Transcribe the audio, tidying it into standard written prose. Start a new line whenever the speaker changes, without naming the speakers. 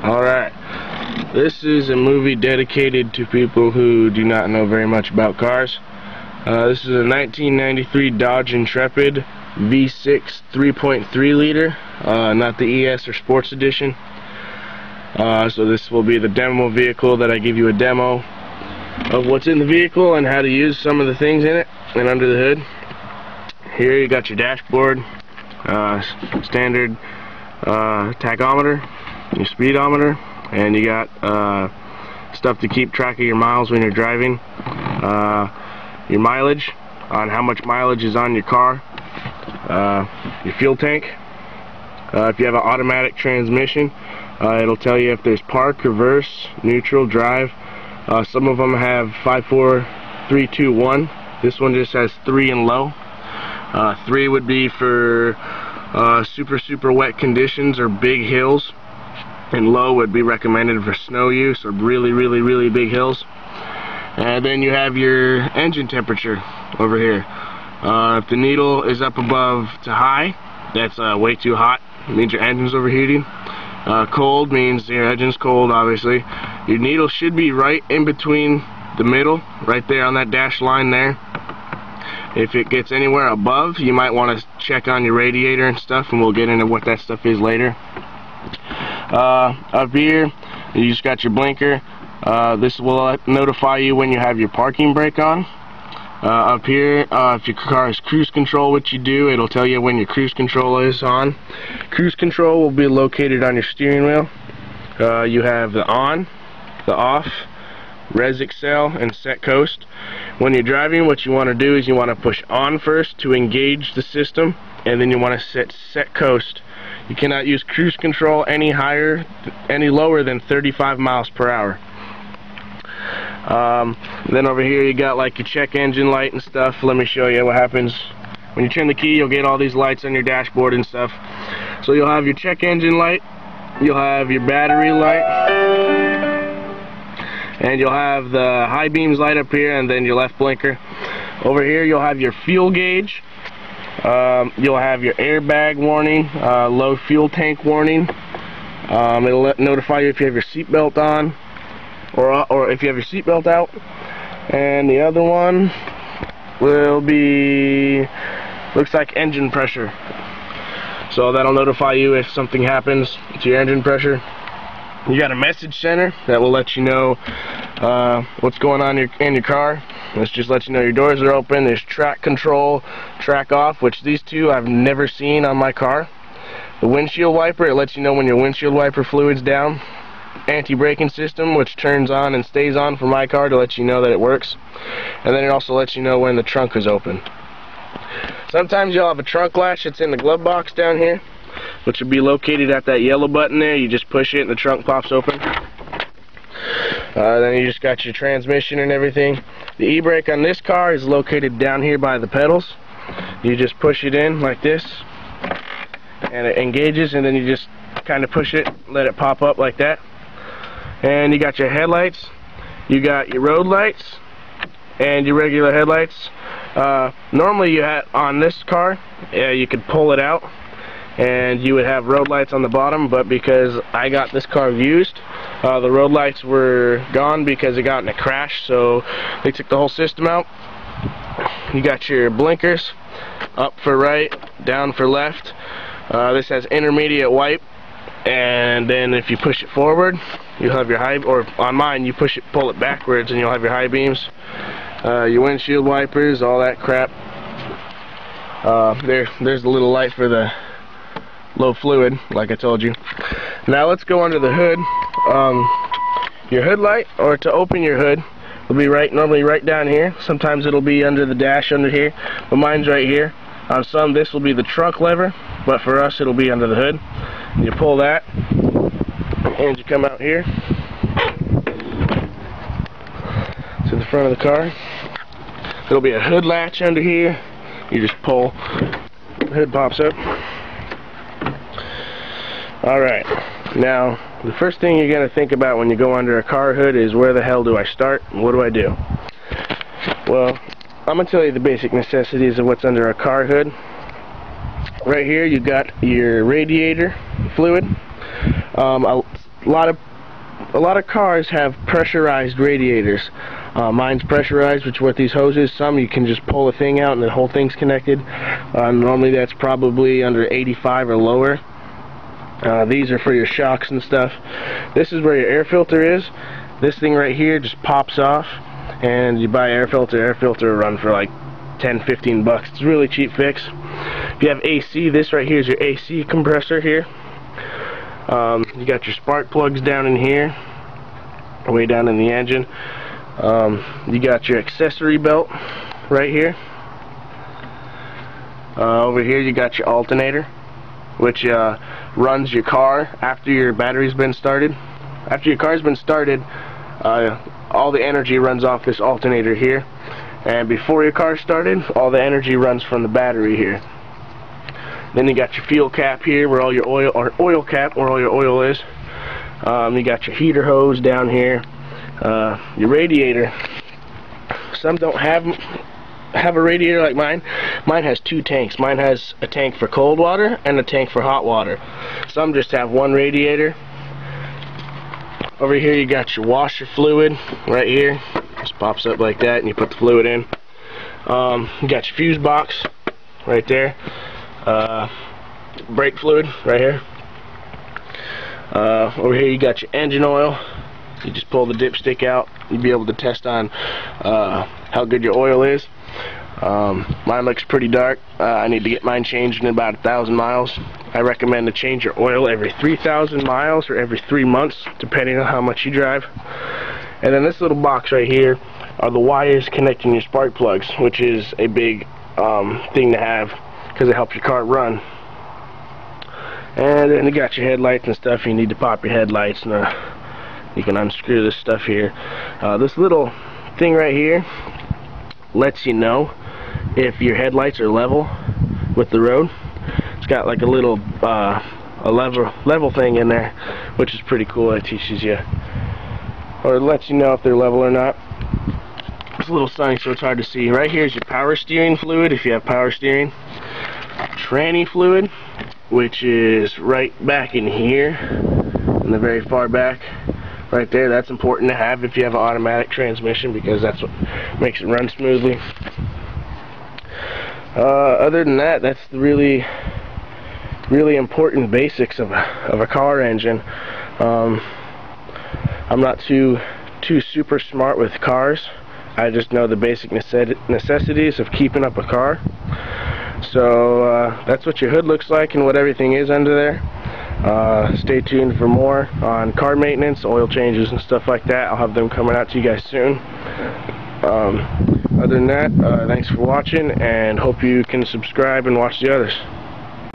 Alright, this is a movie dedicated to people who do not know very much about cars. This is a 1993 Dodge Intrepid V6 3.3 liter, not the ES or Sports Edition. So this will be the demo vehicle that I give you a demo of what's in the vehicle and how to use some of the things in it and under the hood. Here you got your dashboard, standard tachometer, your speedometer, and you got stuff to keep track of your miles when you're driving, your mileage, on how much mileage is on your car, your fuel tank. If you have an automatic transmission, it'll tell you if there's park, reverse, neutral, drive. Some of them have 5, 4, 3, 2, 1. This one just has 3 and low. 3 would be for super wet conditions or big hills, and low would be recommended for snow use or really big hills. And then you have your engine temperature over here. If the needle is up above to high, that's way too hot. It means your engine's overheating. Cold means your engine's cold, obviously. Your needle should be right in between the middle, right there on that dash line there. If it gets anywhere above, you might want to check on your radiator and stuff, and we'll get into what that stuff is later. Up here, you just got your blinker. This will notify you when you have your parking brake on. Up here, if your car is cruise control, which you do, it'll tell you when your cruise control is on. Cruise control will be located on your steering wheel. You have the on, the off, res excel, and set coast. When you're driving, what you want to do is you want to push on first to engage the system, and then you want to set coast. You cannot use cruise control any lower than 35 miles per hour. Then over here you got like your check engine light and stuff. Let me show you what happens when you turn the key. You'll get all these lights on your dashboard and stuff. So you'll have your check engine light, you'll have your battery light, and you'll have the high beams light up here, and then your left blinker. Over here you'll have your fuel gauge. You'll have your airbag warning, low fuel tank warning. It'll notify you if you have your seatbelt on, or if you have your seatbelt out. And the other one will be, looks like engine pressure. So that'll notify you if something happens to your engine pressure. You got a message center that will let you know what's going on in your car. This just lets you know your doors are open. There's track control, track off, which these two I've never seen on my car. The windshield wiper, it lets you know when your windshield wiper fluid's down. Anti-braking system, which turns on and stays on for my car to let you know that it works. And then it also lets you know when the trunk is open. Sometimes you'll have a trunk latch that's in the glove box down here, which will be located at that yellow button there. You just push it and the trunk pops open. Then you just got your transmission and everything. The Ebrake on this car is located down here by the pedals. You just push it in like this, and it engages, and then you just kind of push it, let it pop up like that. And you got your headlights, you got your road lights, and your regular headlights. Normally you had on this car, you could pull it out and you would have road lights on the bottom, but because I got this car used, the road lights were gone because it got in a crash, so they took the whole system out. You got your blinkers, up for right, down for left. This has intermediate wipe, and then if you push it forward, you'll have your high, or on mine you pull it backwards and you'll have your high beams. Your windshield wipers, all that crap. There's the little light for the low fluid, like I told you. Now let's go under the hood. Your hood light, or to open your hood, will be normally right down here. Sometimes it'll be under the dash under here, but mine's right here. On some, this will be the trunk lever, but for us it'll be under the hood. You pull that, and you come out here to the front of the car. There'll be a hood latch under here. You just pull, the hood pops up. Alright, now the first thing you're going to think about when you go under a car hood is, where the hell do I start and what do I do? Well, I'm going to tell you the basic necessities of what's under a car hood. Right here you got your radiator fluid. a lot of cars have pressurized radiators. Mine's pressurized, which is what these hoses. Some you can just pull the thing out and the whole thing's connected. Normally that's probably under 85 or lower. These are for your shocks and stuff. This is where your air filter is. This thing right here just pops off, and you buy air filter will run for like 10-15 bucks. It's a really cheap fix. If you have AC, this right here is your AC compressor here. You got your spark plugs down in here, way down in the engine. You got your accessory belt right here. Over here you got your alternator, which runs your car after your battery's been started. After your car's been started, all the energy runs off this alternator here, and before your car started, all the energy runs from the battery here. Then you got your fuel cap here, where all your oil, or oil cap, where all your oil is. You got your heater hose down here. Your radiator. Some don't have a radiator like mine. Mine has two tanks. Mine has a tank for cold water and a tank for hot water. Some just have one radiator. Over here you got your washer fluid right here. Just pops up like that and you put the fluid in. You got your fuse box right there. Brake fluid right here. Over here you got your engine oil. You just pull the dipstick out. You'll be able to test on how good your oil is. Mine looks pretty dark. I need to get mine changed in about 1,000 miles. I recommend to change your oil every 3,000 miles or every 3 months, depending on how much you drive. And then this little box right here are the wires connecting your spark plugs, which is a big thing to have because it helps your car run. And then you got your headlights and stuff. You need to pop your headlights, and you can unscrew this stuff here. This little thing right here lets you know if your headlights are level with the road. It's got like a little a level thing in there, which is pretty cool. It teaches you, or it lets you know if they're level or not. It's a little sunny, so it's hard to see. Right here is your power steering fluid, if you have power steering. Tranny fluid, which is right back in here, in the very far back. Right there, that's important to have if you have an automatic transmission, because that's what makes it run smoothly. Other than that, that's the really important basics of a car engine. I'm not too super smart with cars. I just know the basic necessities of keeping up a car. So that's what your hood looks like and what everything is under there. Stay tuned for more on car maintenance, oil changes and stuff like that. I'll have them coming out to you guys soon. Other than that, thanks for watching, and hope you can subscribe and watch the others.